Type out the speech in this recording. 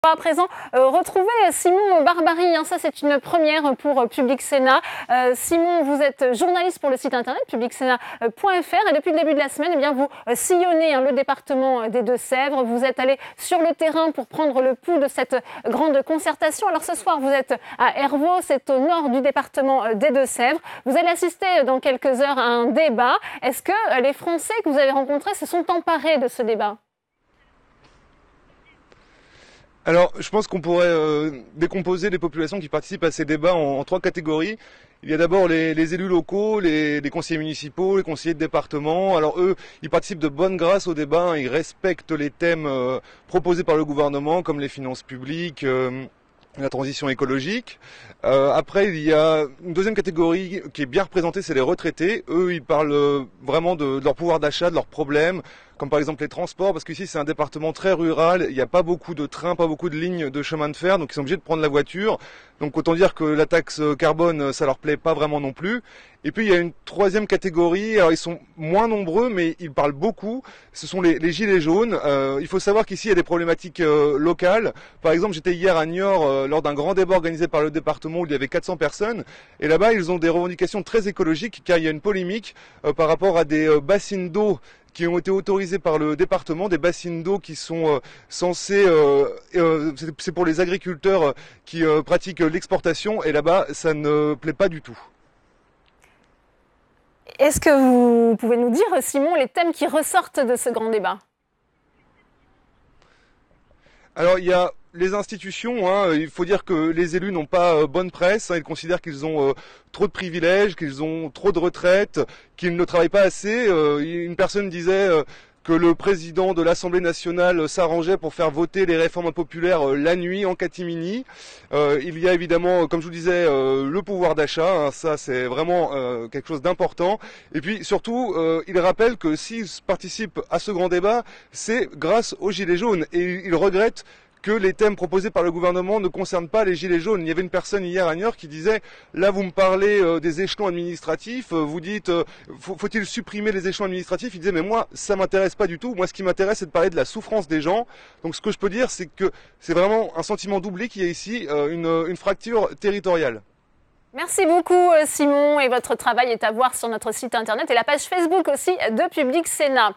On va à présent retrouver Simon Barbarie, ça c'est une première pour Public Sénat. Simon, vous êtes journaliste pour le site internet publicsénat.fr et depuis le début de la semaine, vous sillonnez le département des Deux-Sèvres. Vous êtes allé sur le terrain pour prendre le pouls de cette grande concertation. Alors ce soir, vous êtes à Hervaux, c'est au nord du département des Deux-Sèvres. Vous allez assister dans quelques heures à un débat. Est-ce que les Français que vous avez rencontrés se sont emparés de ce débat ? Alors, je pense qu'on pourrait décomposer les populations qui participent à ces débats en trois catégories. Il y a d'abord les élus locaux, les conseillers municipaux, les conseillers de département. Alors eux, ils participent de bonne grâce au débat, ils respectent les thèmes proposés par le gouvernement, comme les finances publiques, la transition écologique. Après, il y a une deuxième catégorie qui est bien représentée, c'est les retraités. Eux, ils parlent vraiment de leur pouvoir d'achat, de leurs problèmes, comme par exemple les transports, parce qu'ici c'est un département très rural, il n'y a pas beaucoup de trains, pas beaucoup de lignes de chemin de fer, donc ils sont obligés de prendre la voiture. Donc autant dire que la taxe carbone, ça leur plaît pas vraiment non plus. Et puis il y a une troisième catégorie, alors ils sont moins nombreux, mais ils parlent beaucoup, ce sont les gilets jaunes. Il faut savoir qu'ici il y a des problématiques locales. Par exemple, j'étais hier à Niort lors d'un grand débat organisé par le département où il y avait 400 personnes, et là-bas ils ont des revendications très écologiques, car il y a une polémique par rapport à des bassines d'eau qui ont été autorisés par le département, des bassines d'eau qui sont censés, c'est pour les agriculteurs qui pratiquent l'exportation, et là-bas, ça ne plaît pas du tout. Est-ce que vous pouvez nous dire, Simon, les thèmes qui ressortent de ce grand débat ? Alors, il y a les institutions, il faut dire que les élus n'ont pas bonne presse, ils considèrent qu'ils ont trop de privilèges, qu'ils ont trop de retraites, qu'ils ne travaillent pas assez. Une personne disait que le président de l'Assemblée nationale s'arrangeait pour faire voter les réformes impopulaires la nuit en catimini. Il y a évidemment, comme je vous disais, le pouvoir d'achat, ça c'est vraiment quelque chose d'important. Et puis surtout, il rappelle que s'ils participent à ce grand débat, c'est grâce aux Gilets jaunes. Et il regrette que les thèmes proposés par le gouvernement ne concernent pas les gilets jaunes. Il y avait une personne hier à Niort qui disait « Là, vous me parlez des échelons administratifs, vous dites faut-il supprimer les échelons administratifs ?» Il disait « Mais moi, ça m'intéresse pas du tout. Moi, ce qui m'intéresse, c'est de parler de la souffrance des gens. » Donc, ce que je peux dire, c'est que c'est vraiment un sentiment d'oubli qu'il y a ici, une fracture territoriale. Merci beaucoup Simon, et votre travail est à voir sur notre site internet et la page Facebook aussi de Public Sénat.